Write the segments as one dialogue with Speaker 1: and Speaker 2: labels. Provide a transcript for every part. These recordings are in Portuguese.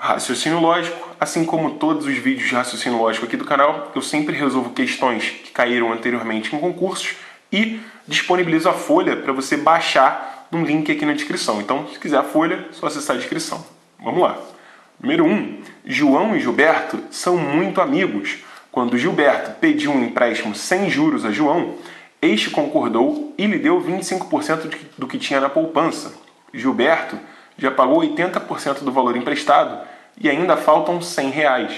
Speaker 1: raciocínio lógico. Assim como todos os vídeos de raciocínio lógico aqui do canal, eu sempre resolvo questões que caíram anteriormente em concursos e disponibilizo a folha para você baixar num link aqui na descrição. Então, se quiser a folha, é só acessar a descrição. Vamos lá. Número 1. João e Gilberto são muito amigos. Quando Gilberto pediu um empréstimo sem juros a João, este concordou e lhe deu 25% do que tinha na poupança. Gilberto já pagou 80% do valor emprestado e ainda faltam R$100.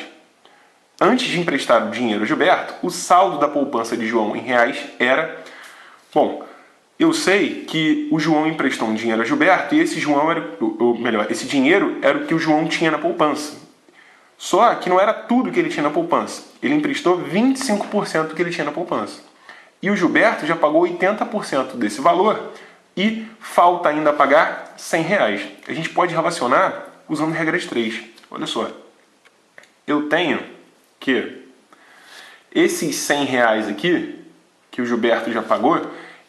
Speaker 1: Antes de emprestar o dinheiro a Gilberto, o saldo da poupança de João em reais era... Bom, eu sei que o João emprestou um dinheiro a Gilberto e esse dinheiro era o que o João tinha na poupança. Só que não era tudo que ele tinha na poupança. Ele emprestou 25% do que ele tinha na poupança. E o Gilberto já pagou 80% desse valor e falta ainda pagar R$100. A gente pode relacionar usando regra de 3. Olha só. Eu tenho que esses R$100 aqui, que o Gilberto já pagou,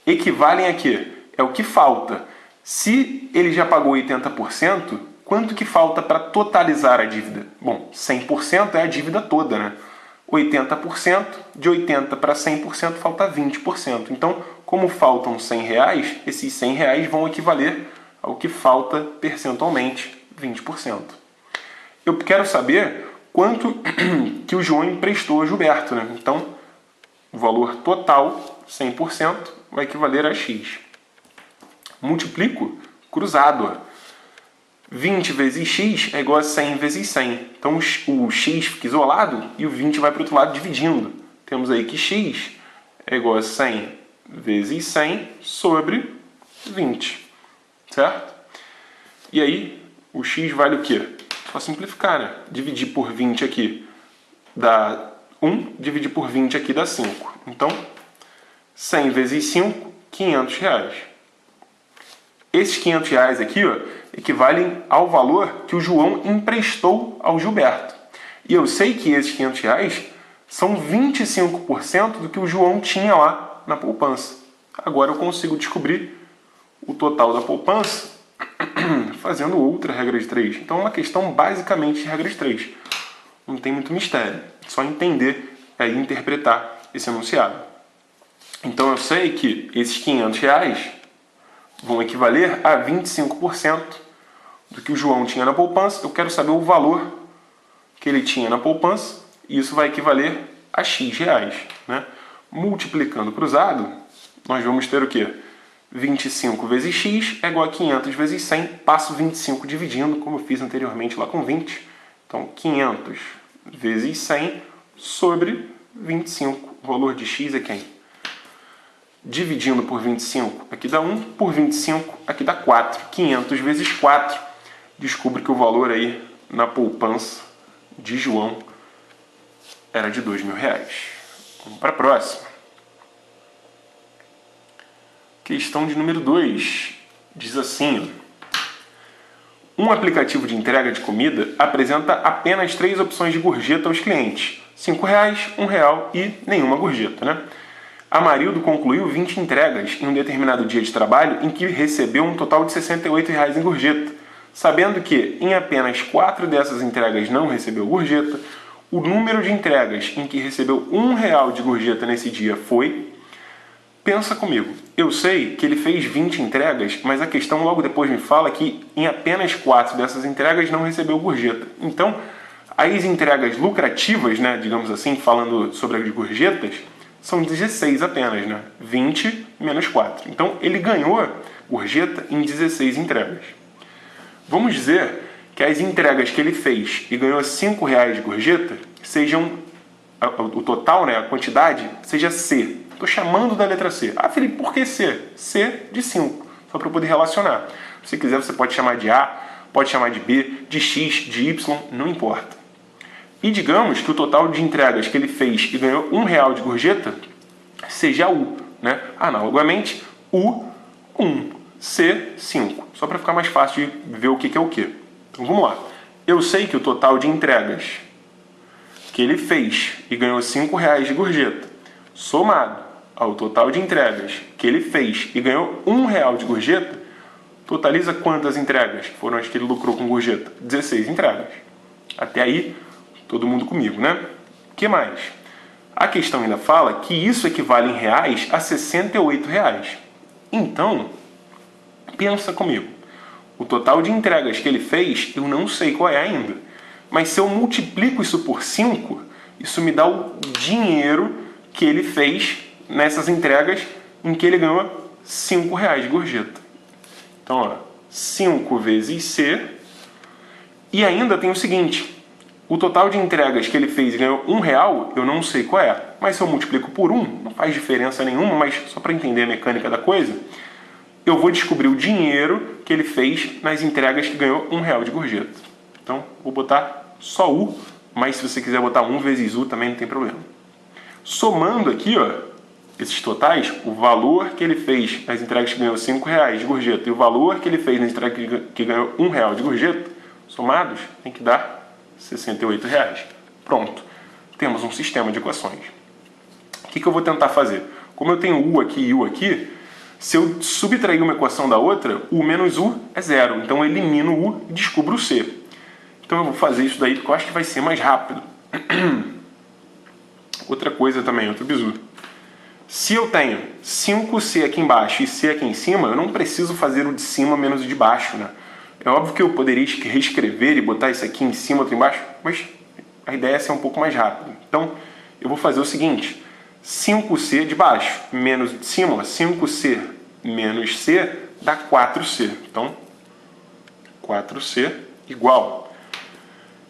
Speaker 1: equivalem a quê? É o que falta. Se ele já pagou 80%, quanto que falta para totalizar a dívida? Bom, 100% é a dívida toda, né? 80%, de 80% para 100% falta 20%. Então, como faltam R$100, esses R$100 vão equivaler ao que falta percentualmente, 20%. Eu quero saber quanto que o João emprestou a Gilberto, né? Então, o valor total, 100%, vai equivaler a X. Multiplico cruzado, ó. 20 vezes x é igual a 100 vezes 100. Então o x fica isolado e o 20 vai para o outro lado dividindo. Temos aí que x é igual a 100 vezes 100 sobre 20. Certo? E aí o x vale o quê? Só simplificar, né? Dividir por 20 aqui dá 1, dividir por 20 aqui dá 5. Então 100 vezes 5, R$500. Esses R$500 aqui, ó, equivalem ao valor que o João emprestou ao Gilberto. E eu sei que esses R$500 são 25% do que o João tinha lá na poupança. Agora eu consigo descobrir o total da poupança fazendo outra regra de 3. Então é uma questão basicamente de regra de 3. Não tem muito mistério. É só entender e interpretar esse enunciado. Então eu sei que esses R$500 vão equivaler a 25% do que o João tinha na poupança. Eu quero saber o valor que ele tinha na poupança e isso vai equivaler a X reais, né? Multiplicando cruzado, nós vamos ter o quê? 25 vezes X é igual a 500 vezes 100. Passo 25 dividindo, como eu fiz anteriormente lá com 20. Então, 500 vezes 100 sobre 25. O valor de X é quem? Dividindo por 25, aqui dá 1, por 25, aqui dá 4. 500 vezes 4, descubro que o valor aí na poupança de João era de R$2.000. Vamos para a próxima. Questão de número 2. Diz assim: um aplicativo de entrega de comida apresenta apenas 3 opções de gorjeta aos clientes. R$5, R$1 e nenhuma gorjeta, né? Amarildo concluiu 20 entregas em um determinado dia de trabalho em que recebeu um total de R$68 em gorjeta. Sabendo que em apenas 4 dessas entregas não recebeu gorjeta, o número de entregas em que recebeu R$1 de gorjeta nesse dia foi... Pensa comigo, eu sei que ele fez 20 entregas, mas a questão logo depois me fala que em apenas 4 dessas entregas não recebeu gorjeta. Então, as entregas lucrativas, né, digamos assim, falando sobre as gorjetas, são 16 apenas, né? 20 menos 4. Então, ele ganhou gorjeta em 16 entregas. Vamos dizer que as entregas que ele fez e ganhou R$5 de gorjeta sejam, o total, né, a quantidade, seja C. Estou chamando da letra C. Ah, Felipe, por que C? C de 5, só para eu poder relacionar. Se quiser, você pode chamar de A, pode chamar de B, de X, de Y, não importa. E digamos que o total de entregas que ele fez e ganhou R$1 de gorjeta seja U, né? Analogamente, U, 1, C, 5. Só para ficar mais fácil de ver o que é o que. Então vamos lá. Eu sei que o total de entregas que ele fez e ganhou R$5 de gorjeta, somado ao total de entregas que ele fez e ganhou R$1 de gorjeta, totaliza quantas entregas foram as que ele lucrou com gorjeta? 16 entregas. Até aí, todo mundo comigo, né? O que mais? A questão ainda fala que isso equivale em reais a R$ 68. Então, pensa comigo. O total de entregas que ele fez, eu não sei qual é ainda. Mas se eu multiplico isso por 5, isso me dá o dinheiro que ele fez nessas entregas em que ele ganhou R$ 5 de gorjeta. Então, ó, 5 vezes C. E ainda tem o seguinte. O total de entregas que ele fez e ganhou R$ 1, eu não sei qual é. Mas se eu multiplico por 1, não faz diferença nenhuma, mas só para entender a mecânica da coisa, eu vou descobrir o dinheiro que ele fez nas entregas que ganhou R$ 1 de gorjeta. Então, vou botar só U, mas se você quiser botar 1 vezes U também não tem problema. Somando aqui, ó, esses totais, o valor que ele fez nas entregas que ganhou R$ 5 de gorjeta e o valor que ele fez nas entregas que ganhou R$ 1 de gorjeta, somados, tem que dar R$ 68. Pronto. Temos um sistema de equações. O que eu vou tentar fazer? Como eu tenho U aqui e U aqui, se eu subtrair uma equação da outra, U menos U é zero. Então eu elimino U e descubro o C. Então eu vou fazer isso daí porque eu acho que vai ser mais rápido. Outra coisa também, outro bizu. Se eu tenho 5C aqui embaixo e C aqui em cima, eu não preciso fazer o de cima menos o de baixo, né? É óbvio que eu poderia reescrever e botar isso aqui em cima, outro embaixo, mas a ideia é ser um pouco mais rápido. Então, eu vou fazer o seguinte. 5C de baixo menos de cima, 5C menos C dá 4C. Então, 4C igual.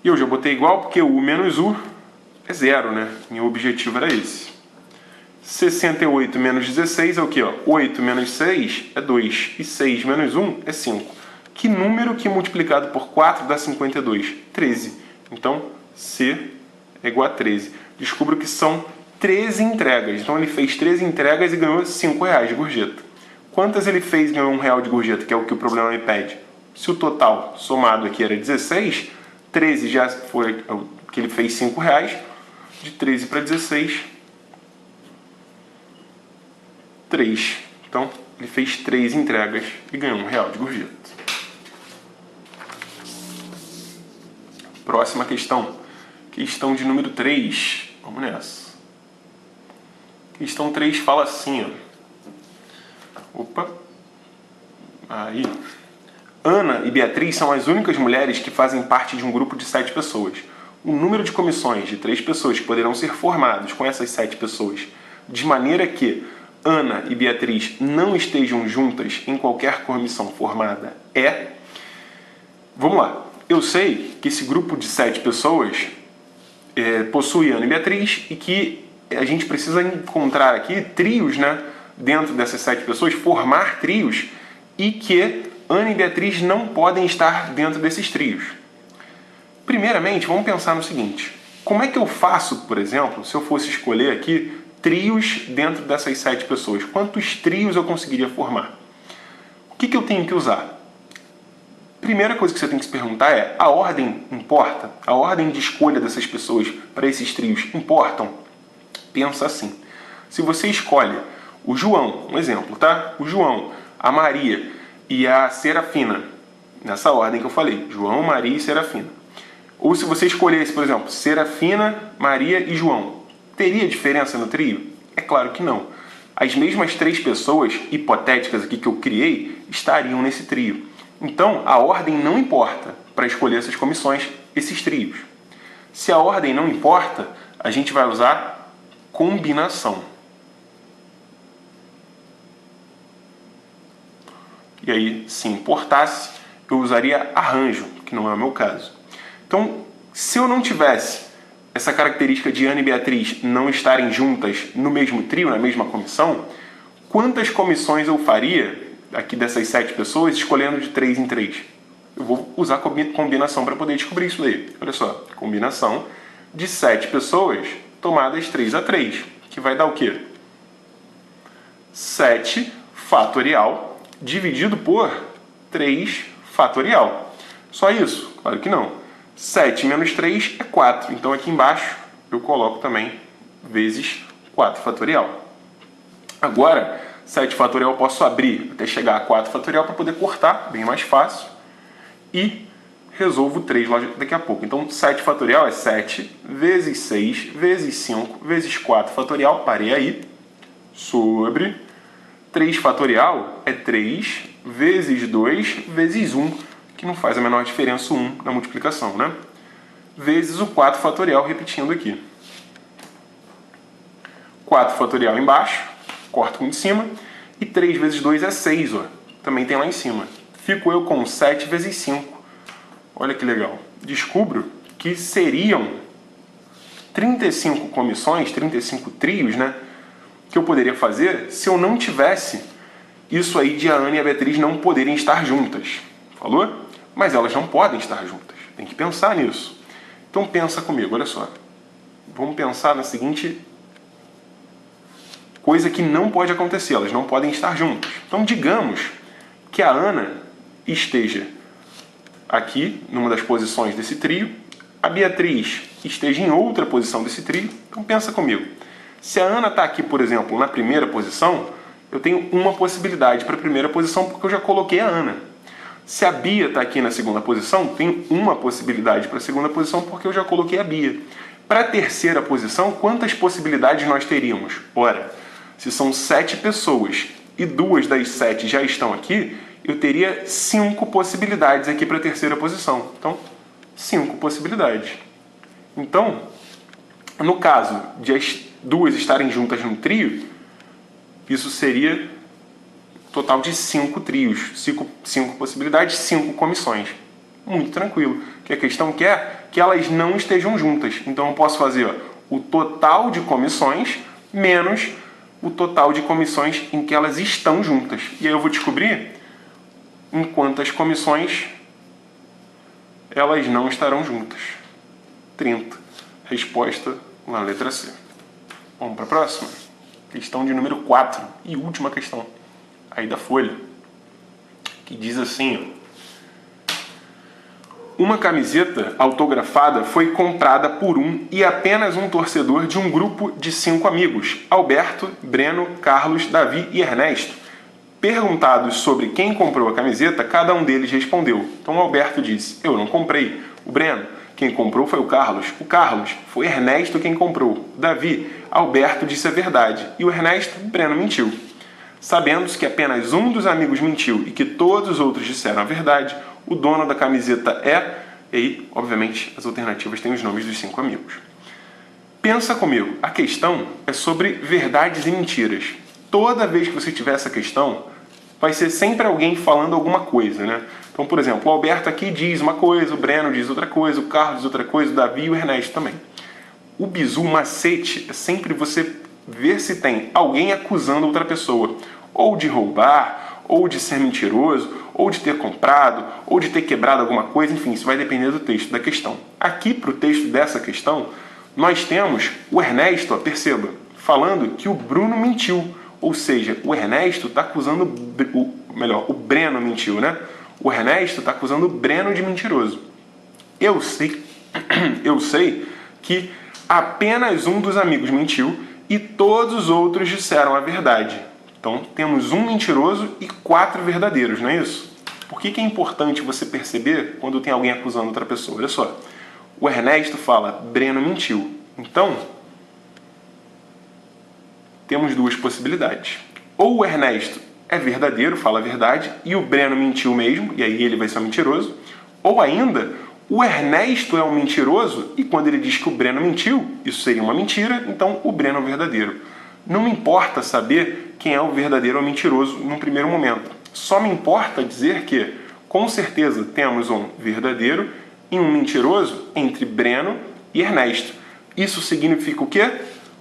Speaker 1: E eu já botei igual porque U menos U é zero, né? Meu objetivo era esse. 68 menos 16 é o quê? 8 menos 6 é 2. E 6 menos 1 é 5. Que número que multiplicado por 4 dá 52? 13. Então, C é igual a 13. Descubro que são 13 entregas. Então, ele fez 13 entregas e ganhou R$ 5 de gorjeta. Quantas ele fez e ganhou R$ 1 de gorjeta, que é o que o problema me pede? Se o total somado aqui era 16, 13 já foi que ele fez R$ 5. De 13 para 16, 3. Então, ele fez 3 entregas e ganhou R$ 1 de gorjeta. Próxima questão. Questão de número 3. Vamos nessa. Questão 3 fala assim, ó. Opa. Aí. Ana e Beatriz são as únicas mulheres que fazem parte de um grupo de 7 pessoas. O número de comissões de 3 pessoas que poderão ser formados com essas 7 pessoas, de maneira que Ana e Beatriz não estejam juntas em qualquer comissão formada, é... Vamos lá. Eu sei que esse grupo de 7 pessoas possui Ana e Beatriz e que a gente precisa encontrar aqui trios, né, dentro dessas 7 pessoas, formar trios, e que Ana e Beatriz não podem estar dentro desses trios. Primeiramente, vamos pensar no seguinte. Como é que eu faço, por exemplo, se eu fosse escolher aqui trios dentro dessas 7 pessoas? Quantos trios eu conseguiria formar? O que eu tenho que usar? Primeira coisa que você tem que se perguntar é: a ordem importa? A ordem de escolha dessas pessoas para esses trios importam? Pensa assim. Se você escolhe o João, um exemplo, tá? O João, a Maria e a Serafina, nessa ordem que eu falei, João, Maria e Serafina. Ou se você escolhesse, por exemplo, Serafina, Maria e João, teria diferença no trio? É claro que não. As mesmas 3 pessoas hipotéticas aqui que eu criei estariam nesse trio. Então, a ordem não importa para escolher essas comissões, esses trios. Se a ordem não importa, a gente vai usar combinação. E aí, se importasse, eu usaria arranjo, que não é o meu caso. Então, se eu não tivesse essa característica de Ana e Beatriz não estarem juntas no mesmo trio, na mesma comissão, quantas comissões eu faria aqui dessas 7 pessoas, escolhendo de 3 em 3? Eu vou usar combinação para poder descobrir isso daí. Olha só, combinação de 7 pessoas tomadas 3 a 3, que vai dar o quê? 7 fatorial dividido por 3 fatorial. Só isso? Claro que não. 7 menos 3 é 4. Então aqui embaixo eu coloco também vezes 4 fatorial. Agora, 7 fatorial eu posso abrir até chegar a 4 fatorial para poder cortar, bem mais fácil. E resolvo 3 daqui a pouco. Então, 7 fatorial é 7 vezes 6 vezes 5 vezes 4 fatorial, parei aí, sobre 3 fatorial é 3 vezes 2 vezes 1, que não faz a menor diferença o 1 na multiplicação, né? Vezes o 4 fatorial, repetindo aqui. 4 fatorial embaixo, corto com o de cima, e 3 vezes 2 é 6, ó. Também tem lá em cima. Fico eu com 7 vezes 5. Olha que legal. Descubro que seriam 35 comissões, 35 trios, né? Que eu poderia fazer se eu não tivesse isso aí de a Ana e a Beatriz não poderem estar juntas. Falou? Mas elas não podem estar juntas. Tem que pensar nisso. Então pensa comigo, olha só. Vamos pensar na seguinte coisa que não pode acontecer. Elas não podem estar juntas. Então digamos que a Ana esteja aqui, numa das posições desse trio, a Beatriz esteja em outra posição desse trio. Então pensa comigo. Se a Ana está aqui, por exemplo, na primeira posição, eu tenho uma possibilidade para a primeira posição porque eu já coloquei a Ana. Se a Bia está aqui na segunda posição, tenho uma possibilidade para a segunda posição porque eu já coloquei a Bia. Para a terceira posição, quantas possibilidades nós teríamos? Ora, se são 7 pessoas e 2 das 7 já estão aqui, eu teria 5 possibilidades aqui para a terceira posição. Então, 5 possibilidades. Então, no caso de as 2 estarem juntas num trio, isso seria total de 5 trios, 5 possibilidades, 5 comissões. Muito tranquilo. Que a questão quer que elas não estejam juntas. Então eu posso fazer, ó, o total de comissões menos o total de comissões em que elas estão juntas. E aí eu vou descobrir em quantas comissões elas não estarão juntas. 30. Resposta na letra C. Vamos para a próxima? Questão de número 4 e última questão. Aí da folha. Que diz assim, ó. Uma camiseta autografada foi comprada por um e apenas um torcedor de um grupo de 5 amigos, Alberto, Breno, Carlos, Davi e Ernesto. Perguntados sobre quem comprou a camiseta, cada um deles respondeu. Então o Alberto disse, eu não comprei. O Breno, quem comprou foi o Carlos. O Carlos, foi Ernesto quem comprou. O Davi, Alberto disse a verdade. E o Ernesto, Breno mentiu. Sabendo que apenas um dos amigos mentiu e que todos os outros disseram a verdade, o dono da camiseta é... E aí, obviamente, as alternativas têm os nomes dos 5 amigos. Pensa comigo, a questão é sobre verdades e mentiras. Toda vez que você tiver essa questão, vai ser sempre alguém falando alguma coisa, né? Então, por exemplo, o Alberto aqui diz uma coisa, o Breno diz outra coisa, o Carlos diz outra coisa, o Davi e o Ernesto também. O bizu, o macete, é sempre você ver se tem alguém acusando outra pessoa, ou de roubar, ou de ser mentiroso, ou de ter comprado, ou de ter quebrado alguma coisa, enfim, isso vai depender do texto da questão. Aqui, para o texto dessa questão, nós temos o Ernesto, perceba, falando que o Bruno mentiu, ou seja, o Ernesto está acusando, o Breno mentiu, né? O Ernesto está acusando o Breno de mentiroso. Eu sei que apenas um dos amigos mentiu e todos os outros disseram a verdade. Então, temos um mentiroso e 4 verdadeiros, não é isso? Por que é importante você perceber quando tem alguém acusando outra pessoa? Olha só, o Ernesto fala, Breno mentiu. Então, temos 2 possibilidades. Ou o Ernesto é verdadeiro, fala a verdade, e o Breno mentiu mesmo, e aí ele vai ser um mentiroso. Ou ainda, o Ernesto é um mentiroso, e quando ele diz que o Breno mentiu, isso seria uma mentira, então o Breno é o verdadeiro. Não me importa saber quem é o verdadeiro ou mentiroso num primeiro momento. Só me importa dizer que, com certeza, temos um verdadeiro e um mentiroso entre Breno e Ernesto. Isso significa o quê?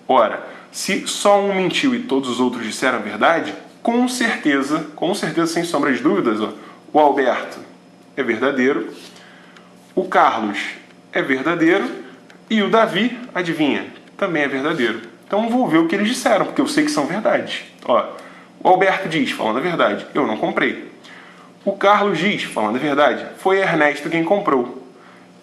Speaker 1: Ora, se só um mentiu e todos os outros disseram a verdade, com certeza, sem sombra de dúvidas, ó, o Alberto é verdadeiro, o Carlos é verdadeiro e o Davi, adivinha, também é verdadeiro. Então vou ver o que eles disseram, porque eu sei que são verdades. Ó, o Alberto diz, falando a verdade, eu não comprei. O Carlos diz, falando a verdade, foi Ernesto quem comprou.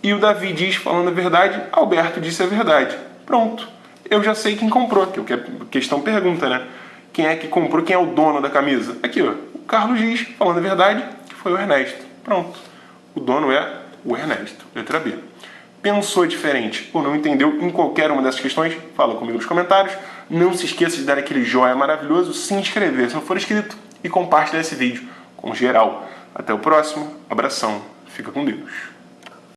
Speaker 1: E o Davi diz, falando a verdade, Alberto disse a verdade. Pronto. Eu já sei quem comprou, que a questão pergunta, né? Quem é que comprou, quem é o dono da camisa? Aqui, ó. O Carlos diz, falando a verdade, que foi o Ernesto. Pronto. O dono é o Ernesto, letra B. Pensou diferente ou não entendeu em qualquer uma dessas questões? Fala comigo nos comentários. Não se esqueça de dar aquele joinha maravilhoso, se inscrever se não for inscrito e compartilhar esse vídeo com geral. Até o próximo, abração, fica com Deus.